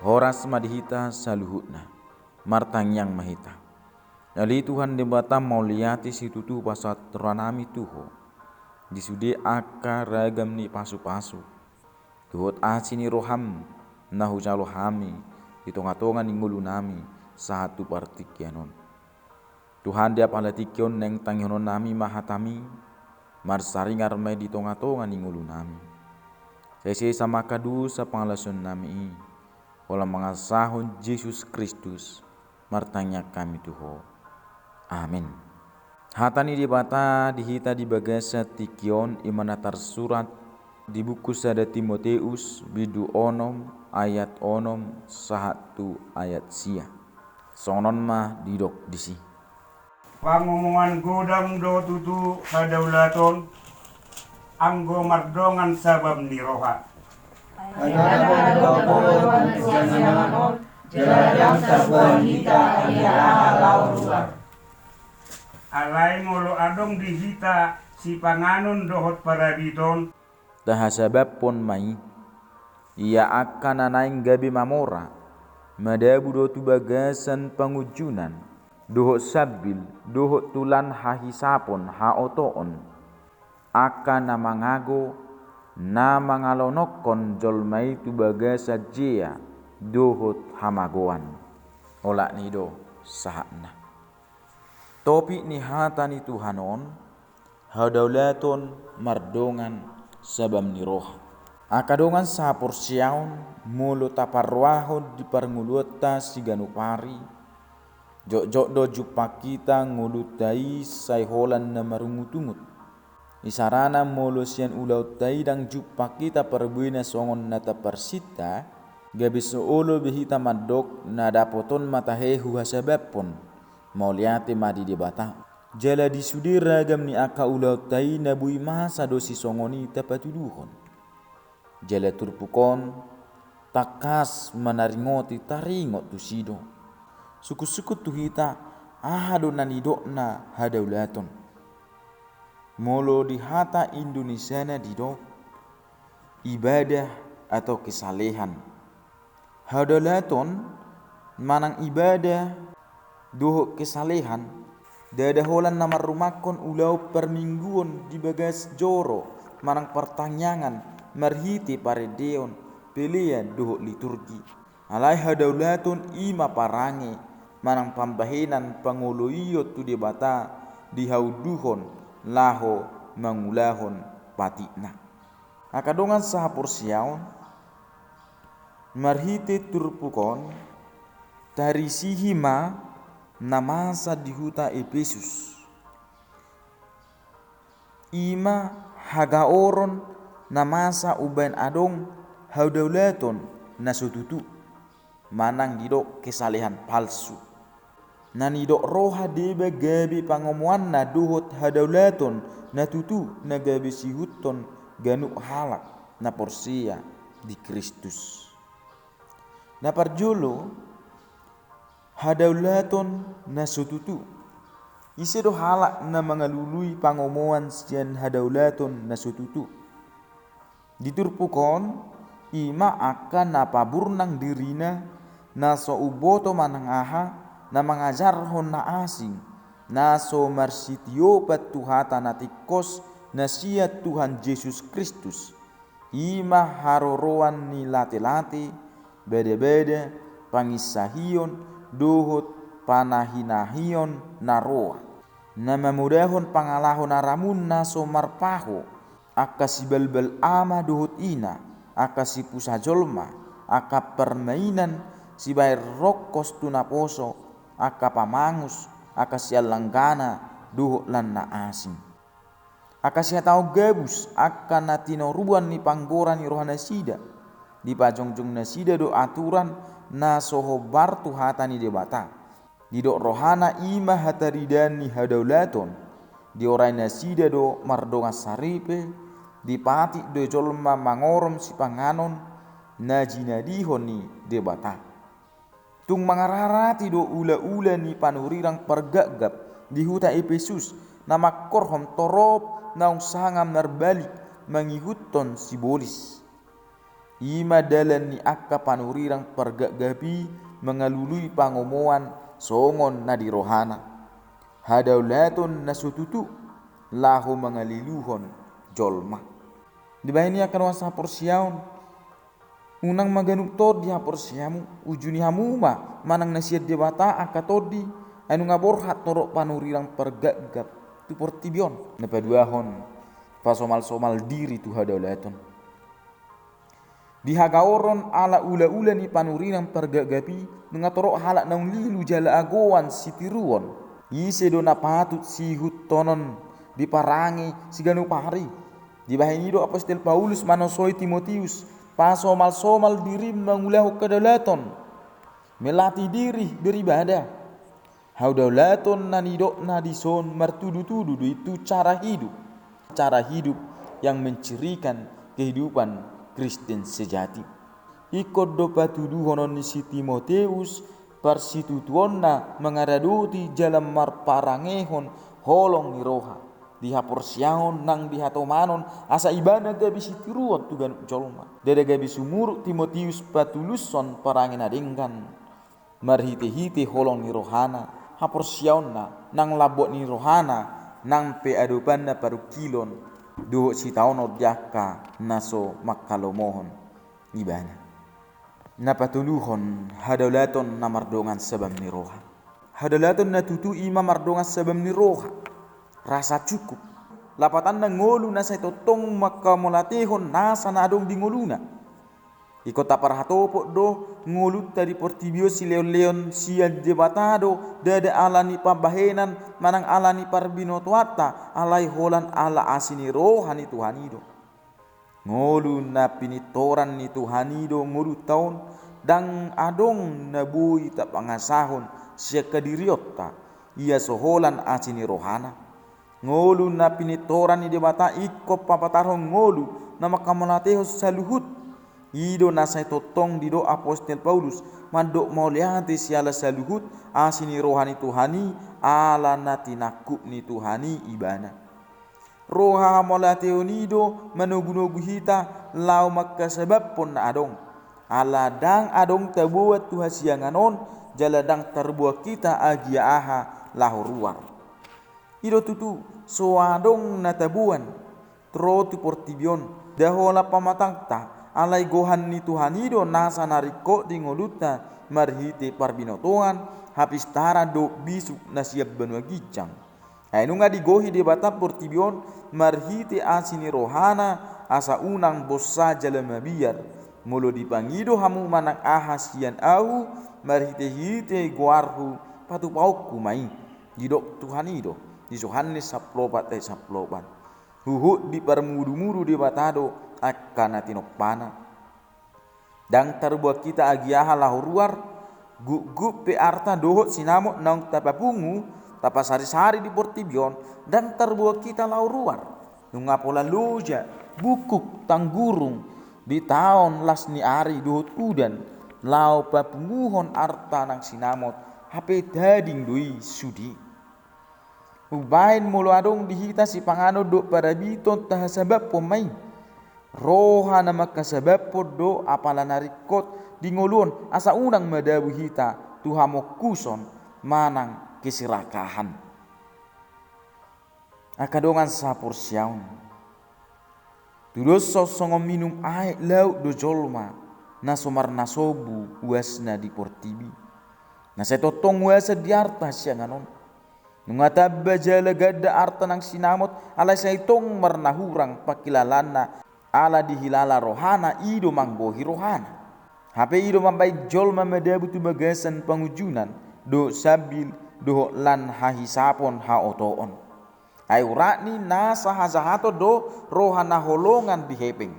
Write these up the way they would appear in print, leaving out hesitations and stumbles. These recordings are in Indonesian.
horas madihita saluhutna martang yang mahita. Yali Tuhan debata mauliati situtu pasat ranami tuho. Disude aka ragam ni pasu-pasu. Tuhot asini roham nahu jalo hami ditonga-tonga ni ngulu nami satu partikyanon. Tuhan dia palatikyon neng tangyonon nami mahatami marsaringar may ditonga-tonga ni ngulu nami. Sese sama kadu sa pangalason nami wala mga sahon Yesus Kristus martanya kami tuho. Amin. Hatani di bata dihita di bagasa tikyon imana tersurat di buku sada Timoteus bidu onom ayat onom sahatu ayat sia. Sonon mah didok disi. Pangomongan godam do tutu kadaulaton anggo mardongan sabab ni roha. Alai ngolo adong dihita si panganon dohot parabiton. Tahasabab pon mai ia akan anaing gabi mamora madabu do tu bagasan pangujunan dohot sabil dohot tulan hahisapon haotoon akan namangago namangalonokon jolmai tu bagasa jea dohot hamagoan olak nido sahakna topi ni hatani Tuhanon hadaulaton mardongan sabam ni roh akadongan sapor siaun mulo taparwahod di parnguluta siganupari jok do jupa kita ngulutai say holan na marungutungut isarana mulo sian ulau tai dang jupa kita perbuina songon nata persita gabi soolo behita madok na dapoton matahehu hasabapon mauliate madi debata jala disudi ragam ni aka ulau tai nabui masa dosi songoni tapatuduhon jala turpukon takas manaringoti taringot tusido suku-suku tuhita ahado nanidokna hadaulaton molo di hata Indonesia na didok ibadah atau kesalehan hadaulaton manang ibadah dohok kesalehan dadaholan nama rumakon ulau permingguan di bagas joro manang pertanyangan marhiti paredeon pilihan dohok liturgi alai hadaulaton ima parange manang pambahinan pangoloiyot tu debata dihauduhon laho mangulahon patikna akadongan sahapur siaun marhiti turpukon tarisihima namasa di huta Efesus ima hagaoron namasa ubain adong hadaulaton nasututu manang didok kesalehan palsu nanidok roha deba gabi pangomuan na duhot hadaulaton natutu na gabi sihuton ganuk halak na porsia di Kristus na parjolo hadaulaton na sututu isi do halak na mga lului pangomuan siyan hadaulaton na sututu diturpukon ima akan napaburnang dirina na so uboto manang aha na mangajarhon na asing na so marsitiopat tuhata na tikos na siya Tuhan Yesus Kristus ima haroroan ni lati-lati beda-beda pangisahiyon dohot panahinahiyon naroa na mamudahon pangalahon naramun na so marpaho aka si balbal ama dohot ina aka si pusajolma aka permainan si bayar rokos tunaposo aka pamangus aka si alanggana dohot lan na asing aka si tau gabus aka na tinoruan ni panggoran ni rohana sida di pajongjong na sida do aturan na sohobar tu hatani debata didok rohana ima hataridan ni hadaulaton di orai nasida do mardonga saripe di pati do jolma mangorom si panganon na jinadihon ni debata tung mangararati do ula-ula ni panurirang pergagap di huta Efesus na makorhom torop naung sangam narbalik mangihuton si bolis Ima dalan ni akka panurirang pergagapi mengalului pangomoan songon na di rohana. Hadaulatun nasututu lahu mengaliluhon jolma. Di bahini akan wasa porsiaun unang maganuk todi ha porsiamu ujuni hamuma manang nasiat debata akatodi anu ngaborhat torok panurirang pergagap tu portibion napaduahon pasomal-somal diri tu hadaulatun. Dihagaoron ala ula-ula ni panurirang pergagapi mengatorok halak naung lilu jala agoan sitiruon. Ise do napatut sihut tonon diparangi siganu pari. Di bahini do apostol Paulus manosoi Timotius pasomal-somal diri mengulahu kedaulaton melatih diri beribadah. Haudaulaton nanidok nadison mertudu-tudu itu cara hidup yang mencirikan kehidupan Kristen sejati. Ikut do patuduhonon si Timoteus persitutuonna mengaradoti jalan marparangehon holong ni roha. Dihaporsiahon nang dihatomanon asa ibadah gabi sitiruot tugan jolma. Dada gabi sumuruk Timotius patuluson parangin adengkan marhite-hite holong ni rohana. Haporsiahonna nang labot ni rohana nang pe adupanna paru kilon duho si taono jaka naso makalomohon ibana. Napatuluhon hadaulaton na mardongan sebab ni roha. Hadaulaton na tutu ima mardongan sebab ni roha. Rasa cukup lapatan na ngolu na sa itotong makamolatehon nasa na adong di ngoluna. Iko taparhatopo do ngulut tadi portibio si leon-leon siya debatado dada ala ni pabahenan manang ala ni parbinotuata alay holan ala asini rohan ni Tuhanido. Ngolu na pinitoran ni Tuhanido ngulu taon dang adong nabuhi ta pangasahon siya kadiriota iya soholan asini rohana. Ngolu na pinitoran ni debata iko papatarong ngolu na makamolatehon sa luhut. Ido nasay totong dido apostol Paulus mandok mauliati siala saluhut asini rohani Tuhani ala natinakuk ni Tuhani ibana. Roha maulateo nido manugunugu hita lau makasabab pun na adong. Aladang adong tabuat tuhasianganon jaladang terbuat kita agia aha lahuruar. Ido tutu soadong natabuan trotu portibion dahola pamatangta alay gohan ni Tuhanido nasa nariko di ngoluta marhite parbinotoan habis tara do bisuk na siap banua gijang. Ainu nga digohi di batap portibion marhite asini rohana asa unang bosa jalama biar mulo dipangido hamu manang ahasian au marhite hite guarhu patu paukku mai didok Tuhanido di Yohanes 10:4 huhut di parmudu-mudu di batado akan tinokpana dang terbuat kita agiaha lahuruar guk pe arta dohot sinamot nang tapapungu tapasari-sari di portibion dan terbuat kita lahuruar nungapola loja bukuk tanggurung di tahun las ni ari dohot udan lau papunguhon arta nang sinamot hape dading doi sudi. Ubain mulu adong dihita si pangano do para biton tahasabab pemain. Roha na makasabab po do apala narikot di ngulun asa unang madabu hita tuhamo kuson manang kisirakahan. Akadongan sa porsyaon. Tudos sosongom minum air laut do jolma na somar nasobu uasna di portibi. Na setotong uasa diarta siya nganon. Nungatabba jala gada arta ng sinamot alay sa itong marnahurang pakilalana ala dihilala rohana ido mangbohi rohana. Hape ido mambay jolma madabu tu bagasan pangujunan do sabil do lan hahisapon haotoon. Ay uratni nasa hazahato do rohana holongan dihepeng.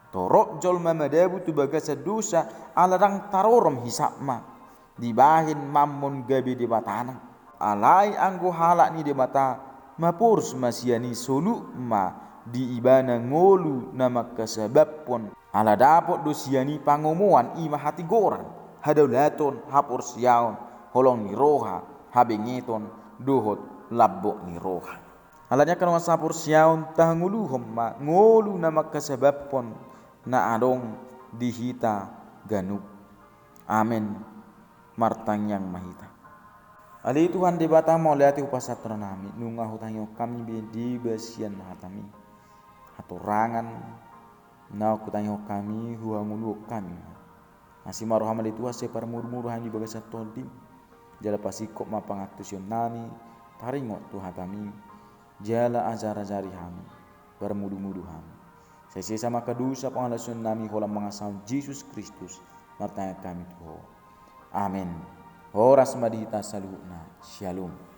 Torok jolma madabu tu bagasan dosa ala rang tarorom hisapma dibahin mammon gabi di batanang. Alay anggo halak ni de mata mapurs masiani solu ma di ibana ngolu nama kasabab pon ala dapot dosiani pangomuan ima hati goran hadaulaton hapurs yaon holong ni roha habengeton dohot labbo ni roha alanya kan wasapurs yaon tahanguluhom ma ngolu nama kasabab pon na adong dihita ganup. Amin. Martang yang mahita. Ali Tuhan di bata mau lihat upasatra nami nunga hutangi kami di besian hatami hatorangan na kutangi kami huangulu kami nasi maroh hamali tua separ murmuru hani bagasa todim jala pasikop mapangatusyon nami taringot Tuhan kami jala azara jari kami bermudu-mudu kami sesi sama kedusa pangalasun nami holam mengasal Yesus Kristus martanya kami Tuhan. Amin. Horas madita saluhna. Shalom.